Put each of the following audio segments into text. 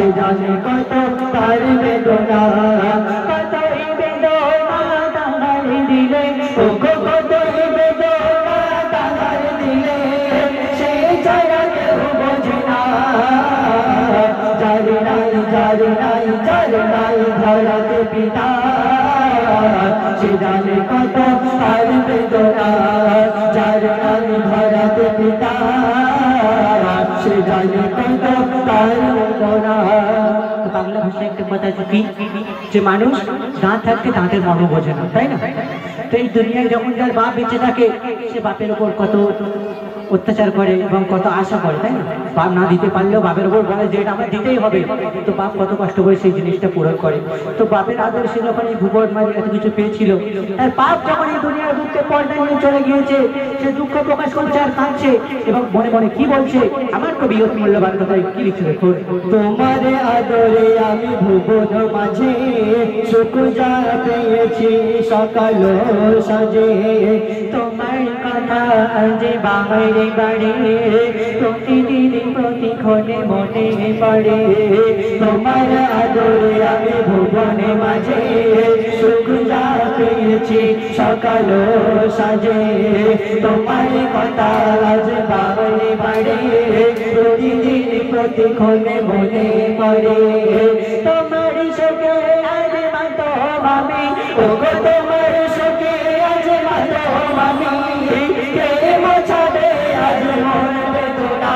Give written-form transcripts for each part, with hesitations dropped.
সে জানে কত তার বেদনা, কতই বেদনা তাহার দিলে, ও গো কতই বেদনা তাহার দিলে, সে ছাড়া কেউ বোঝে না। যার নাই যার নাই যার নাই ধরাতে পিতা, সে জানে কত তার বেদনা, যার নাই ধরাতে পিতা, সে জানে কত তার বেদনা। বাংলা ভাষায় একটা কথা আছে কি, যে মানুষ দাঁত থাকতে দাঁতের মর্ম বোঝে না, তাই না? তো এই দুনিয়ায় যখন যার বাপ বেঁচে থাকে, সে বাপের উপর কত অত্যাচার করে এবং কত আশা করে, তাই না? বাপ না দিতে পারলেও বাপের উপর বলে যে এটা আমার দিতেই হবে, তো বাপ কত কষ্ট করে সেই জিনিসটা পূরণ করে। তো বাপের আদর সে যখন এই ভূগোল মাঝে এত কিছু পেয়েছিল, তার বাপ যখন এই দুনিয়ার দুঃখে পর্দা নিয়ে চলে গিয়েছে, সে দুঃখ প্রকাশ করছে আর কাঁদছে এবং মনে মনে কি বলছে, আমার কবি অতি মূল্যবান কথায় কি লিখছে দেখো। তোমার আদরে আমি ভুবন মাঝে সুখ যা পেয়েছি সকাল সাজে, তোমার কথা যে বাড়ি বাড়ি প্রতিদিন প্রতিক্ষণে মনে পড়ে, তোমার আদরে আমি ভুবনে মাঝে সুখ যা পেয়েছি সকাল সাজে, তোমার কথা আজ বাড়ি বাড়ি প্রতিদিন প্রতিক্ষণে মনে পড়ে, তোমার সুখে আজ মাতম আমি, ও গো তোমার সুখে আজ মাতম আমি, কে মোছাবে আজ মন বেদনা,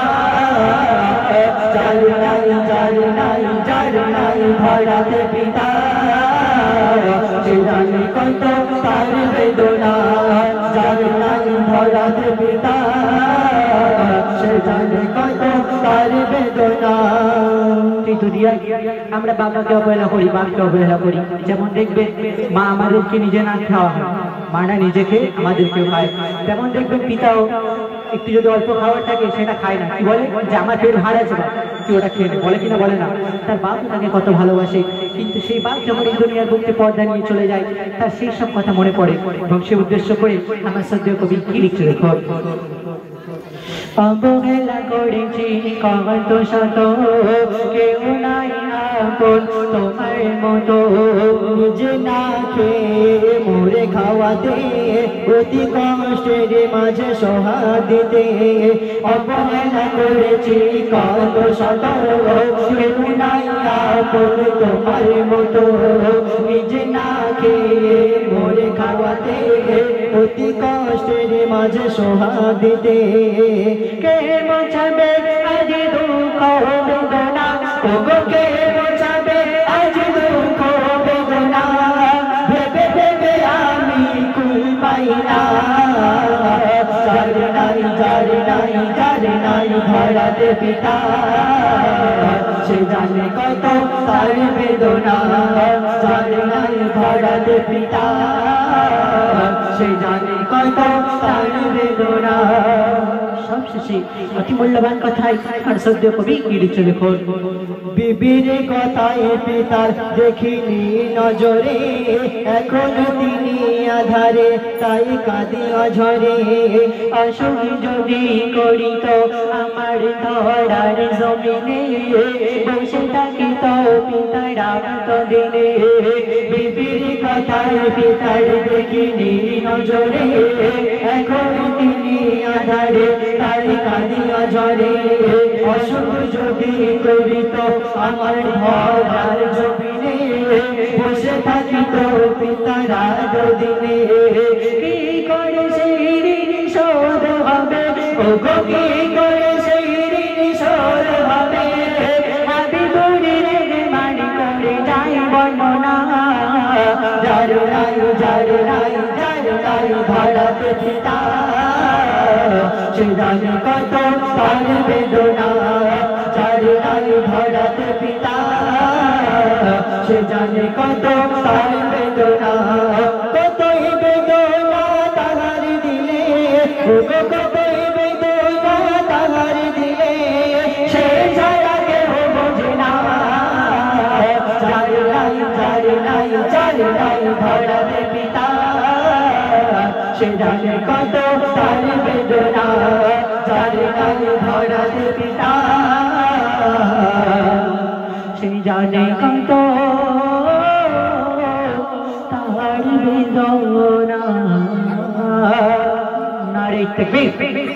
যার নাই যার নাই যার নাই ধরাতে পিতা, সে জানে কত তার বেদনা, যার নাই ধরাতে পিতা, সে জানে কত তার বেদনা। এই দুনিয়ায় আমরা বাবাকে অবহেলা করি, বাপকে অবহেলা করি। যেমন দেখবেন মা আমাদেরকে নিজে না খাওয়া হয়, মা না নিজেকে আমাদেরকেও খায়, তেমন দেখবেন পিতাও একটু যদি অল্প খাবার থাকে সেটা খায় না, কি বলে যে আমার পেট ভার আছে, বা তুই ওটা খেয়ে নে, বলে কিনা বলে না? তার বাপ তাকে কত ভালোবাসে, কিন্তু সেই বাপ যখন এই দুনিয়ার বুকে পর্দা নিয়ে চলে যায়, তার সেই সব কথা মনে পড়ে এবং সে উদ্দেশ্য করে আমার শ্রদ্ধেয় কবি কি লিখছে দেখো। অবহেলা করেছি কত শত, কেউ নাই আপন তোমার মতো, নিজে না খেয়ে মরে খাওয়াতে, অতি কষ্টের মাঝে সহা দিতে, অবহেলা করেছি কত শত, কেউ নাই আপন তোমার মতো, নিজে না খেয়ে মরে খাওয়াতে, অতি কষ্টের মাঝে সহা দিতে, কে মোছাবে আজ দুঃখ বেদনা, ও গো কে মোছাবে আজ দুঃখ বেদনা, ভেবে ভেবে আমি কুল পাই না, যার নাই যার নাই যার নাই ধরাতে পিতা, সে জানে কত তার বেদনা, যার নাই ধরাতে পিতা, সে জানে কত তার বেদনা। সবশেষে অতি মূল্যবান কথায় আর শ্রদ্ধেয় কবি কি লিখছে দেখো। বিবির কথায় পিতার দেখিনি নজরে, এখন তিনি আধারে তাই কাঁদি অঝরে, অসুখ যদি করিত আমার ধরার জমিনে, বসে থাকিত পিতারা দিনে, বিবির কথায় পিতার দেখিনি নজরে, এখন তিনি আধারে তাই কাঁদি অঝরে, অসুখ যদি করিত আমার ধরার জমিনে, বসে থাকিত পিতারা দিনে, কি করে সেই ঋণ শোধ হবে, ও গো কি করে সেই ঋণ শোধ হবে, আমি দূরের মানি করে যাই বর্ণনা, যার নাই যার নাই যার নাই ধরাতে পিতা, সে জানে কত তার বেদনা, যার নাই ধরাতে পিতা, সে জানে কত তার বেদনা, কতই বেদনা তাহার দিলে, কতই বেদনা তাহার দিলে, সে ছাড়া কেউ বোঝে না, যার নাই যার নাই যার নাই ধরাতে পিতা, সে জানে কত তার বেদনা, যার নাই ধরাতে পিতা, জানে কত তার বেদনা নারে তাকবীর